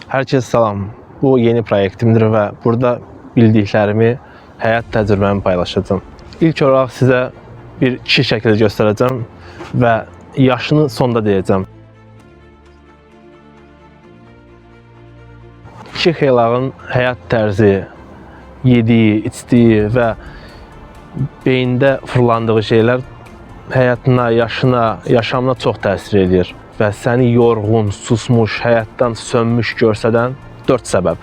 Herkese salam. Bu yeni proyektimdir ve burada bildiklerimi, hayat tecrübemi paylaşacağım. İlk olarak size bir kişi şəkli göstereceğim ve yaşını sonda diyeceğim. Kişi xeylağın hayat tərzi, yediği, içtiği ve beyində fırlandığı şeyler həyatına, yaşına, yaşamına çox təsir edir. Və səni yorğun, susmuş, həyatdan sönmüş görsədən 4 səbəb.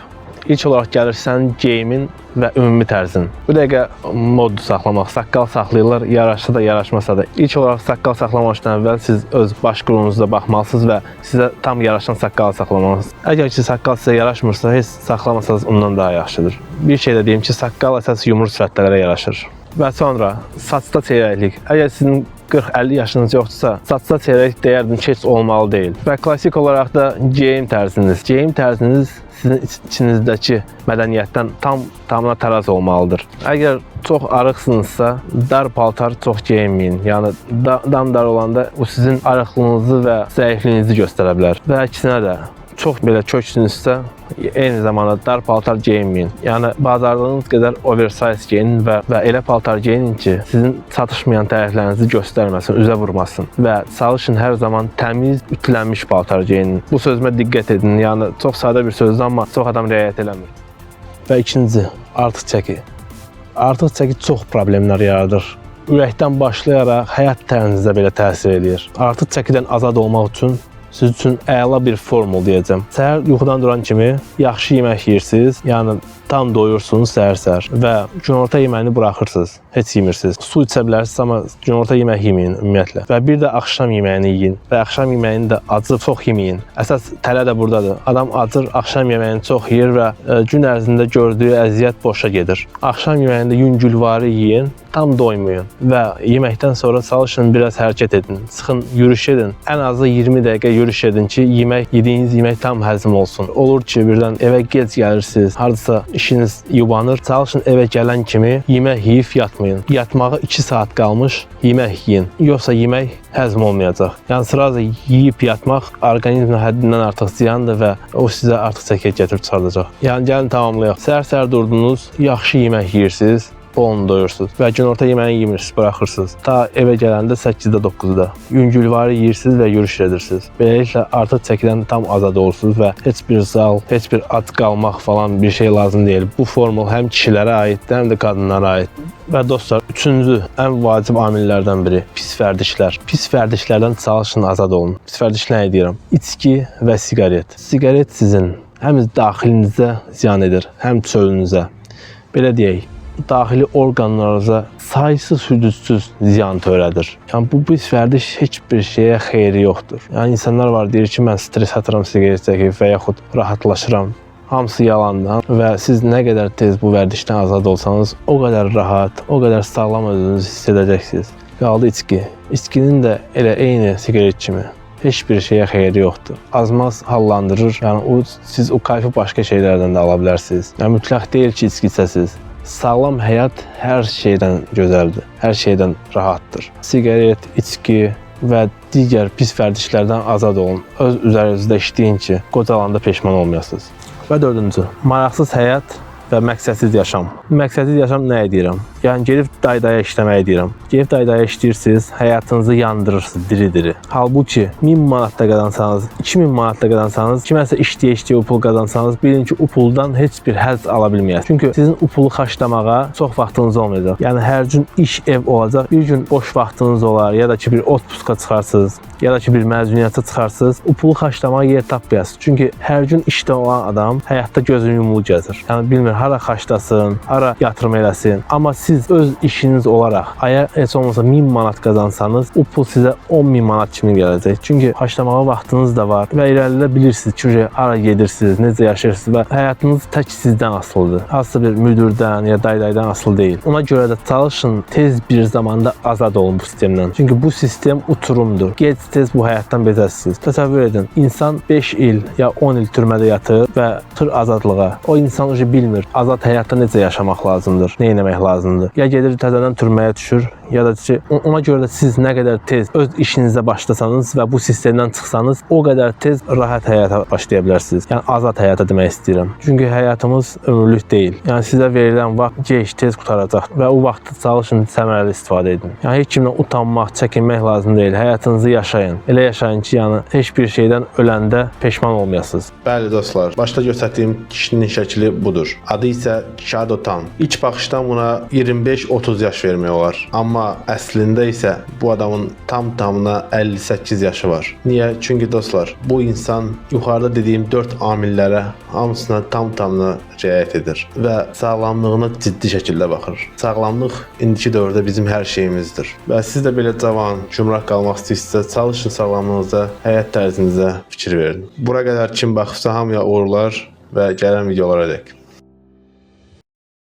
İlk olaraq gəlir sənin geyimin və ümumi tərzin. Bu dəqiqə mod saxlamaq, saqqal saxlayırlar, yaraşsa da, yaraşmasa da. İlk olaraq saqqal saxlamamışdan əvvəl siz öz baş qurunuzda baxmalısınız və sizə tam yaraşan saqqalı saxlamalısınız. Əgər ki, saqqal sizə yaraşmırsa, heç saxlamasanız ondan daha yaxşıdır. Bir şey də deyim ki, saqqal əsas yumru sifətlərə yaraşır. Və sonra saçda çeyrəklik. Əgər sizin 40-50 yaşınız yoxdursa, saçda çeyrək deyərdim ki, heç olmalı deyil. Və klassik olaraq da geyim tərziniz. Geyim tərziniz sizin içinizdəki mədəniyyətdən tamına təraz olmalıdır. Əgər çox arıqsınızsa, dar paltar çox geyinməyin. Yəni, dar olanda o sizin arıqlığınızı və zəifliyinizi göstərə bilər. Və əksinə də, çox belə köksünüzsə, eyni zamanda dar paltar geyinməyin. Yəni, bazardığınız qədər oversize geyinin və elə paltar geyinin ki, sizin çatışmayan tərəflərinizi göstərməsin, üzə vurmasın. Və çalışın hər zaman təmiz, ütülənmiş paltar geyinin. Bu sözümə diqqət edin. Yəni, çox sadə bir sözdür, amma çox adam riayət eləmir. Və ikinci, artıq çəki. Artıq çəki çox problemlər yaradır. Ürəkdən başlayaraq həyat tərzinizə belə təsir edir. Artıq çəkidən azad olmaq üçün siz üçün əla bir formul deyəcəm. Səhər yuxudan duran kimi yaxşı yemək yeyirsiniz, yəni tam doyursunuz səhər-səhər və günorta yeməyini buraxırsınız, heç yemirsiniz. Su içə bilərsiniz, amma günorta yemək yeməyin ümumiyyətlə. Və bir də axşam yeməyini yeyin və axşam yeməyini də acı çox yeməyin. Əsas tələ də buradadır. Adam acır, axşam yeməyini çox yeyir və gün ərzində gördüyü əziyyət boşa gedir. Axşam yeməyində yüngülvarı yeyin, tam doymayın və yeməkdən sonra çalışın biraz hərəkət edin, çıxın, yürüyüş edin. Ən azı 20 dəqiqə yürüyüş edin ki, yediyiniz yemək tam həzm olsun. Olur ki, birdən evə gec gəlirsiniz, hardasa işiniz yubanır. Çalışın evə gələn kimi yemək yeyib yatmayın. Yatmağa 2 saat qalmış yemək yeyin. Yoxsa yemək həzm olmayacaq. Yəni sırada yeyib yatmaq orqanizmin həddindən artıq ziyandır və o sizə artıq çəkiyə gətirib çıxardacaq. Yəni gəlin tamamlayaq. Səhər-səhər durdunuz, yaxşı yemək yeyirsiniz, bolunu doyursunuz və günorta yeməyini yemirsiniz, buraxırsınız. Ta evə gələndə 8-də, 9-da. Yüngülvarı yeyirsiniz və yürüyüş edirsiniz. Beləliklə artıq çəkidən tam azad olursunuz və heç bir zal, heç bir ac qalmaq falan bir şey lazım deyil. Bu formul həm kişilərə aiddir, həm də qadınlara aiddir. Və dostlar, üçüncü, ən vacib amillərdən biri pis vərdişlər. Pis vərdişlərdən çalışın, azad olun. Pis vərdiş nə deyirəm? İçki və siqaret. Siqaret sizin həm daxilinizə ziyan edir, həm çölünüzə. Belə deyək, daxili orqanlarınıza saysız-hüdudsuz ziyan törədir. Yəni, bu pis vərdiş heç bir şeyə xeyri yoxdur. Yəni, insanlar var, deyir ki, mən stres atıram, siqaret çəkib və yaxud rahatlaşıram. Hamısı yalandan və siz nə qədər tez bu vərdişdən azad olsanız, o qədər rahat, o qədər sağlam özünüzü hiss edəcəksiniz. Qaldı içki. İçkinin də elə eyni siqaret kimi heç bir şeyə xeyri yoxdur. Azmaz hallandırır. Yəni, siz o kayfı başqa şeylərdən də ala bilərsiniz. Yəni, mütləq deyil ki, içki içəsiniz. Sağlam həyat hər şeydən gözəldir, hər şeydən rahatdır. Siqaret, içki və digər pis vərdişlərdən azad olun. Öz üzərinizdə işləyin ki, qocalanda peşman olmayasınız. Və dördüncü, maraqsız həyat və məqsədsiz yaşam. Məqsədsiz yaşam nə edirəm? Yəni, gedib daydaya işləməyi deyirəm. Gedib daydaya işləyirsiniz, həyatınızı yandırırsınız diri-diri. Halbuki 1000 manat da qazansanız, 2000 manat da qazansanız, kiməsə işləyə-işləyə o pul qazansanız, bilin ki, o puldan heç bir həzz ala bilməyəsiniz. Çünki sizin o pulu xərcləmağa çox vaxtınız olmayacaq. Yəni, hər gün iş, ev olacaq, bir gün boş vaxtınız olar, ya da ki, bir otpuska çıxarsınız, ya da ki, bir məzuniyyata çıxarsınız, o pulu xərcləmağa yer tapmayasınız. Çünki hər gün işdə olan adam həyatda gözünü yumulu gəzir. Yəni, bilmir, hara xərclasın, hara yatırım eləsin. Amma siz öz işiniz olaraq aya heç olmasa 1000 manat qazansanız, o pul sizə 10.000 manat kimi gələcək. Çünki xərcləmağa vaxtınız da var və irəlidə bilirsiniz ki, hara gedirsiniz, necə yaşayırsınız və həyatınız tək sizdən asılıdır. Hansısa bir müdürdən ya daydaydan asılı deyil. Ona görə də çalışın tez bir zamanda azad olun bu sistemdən. Çünki bu sistem uçurumdur. Gec-tez bu həyatdan bezəsiniz. Təsəvvür edin, insan 5 il ya 10 il türmədə yatır və tır azadlığa. O insan bilmir. azad həyatda necə yaşamaq lazımdır, nə etmək lazımdır. Ya gedir təzədən türməyə düşür, ya da ki, ona görə də siz nə qədər tez öz işinizə başlasanız və bu sistemdən çıxsanız, o qədər tez rahat həyata başlaya bilərsiniz. Yəni azad həyata demək istəyirəm. Çünki həyatımız ömürlük deyil. Yəni sizə verilən vaxt gec, tez qurtaracaq və o vaxtı çalışın, səmərəli istifadə edin. Yəni heç kimdən utanmaq, çəkinmək lazım deyil. Həyatınızı yaşayın. Elə yaşayın ki, yəni heç bir şeydən öləndə peşman olmayasınız. Bəli dostlar, başda göstərdiyim kişinin şəkli budur. Adı isə Shadotan. İlk baxışdan buna 25-30 yaş vermək olar. Amma əslində isə bu adamın tam-tamına 58 yaşı var. Niyə? Çünki dostlar, bu insan yuxarıda dediyim 4 amillərə hamısına tam-tamına riayət edir və sağlamlığına ciddi şəkildə baxır. Sağlamlıq indiki dövrdə bizim hər şeyimizdir. Və siz də belə cavan, cümrah qalmaq istəyirsinizsə, çalışın sağlamlığınıza, həyat tərzinizə fikir verin. Bura qədər kim baxırsa hamıya uğurlar və gələn videolara dək.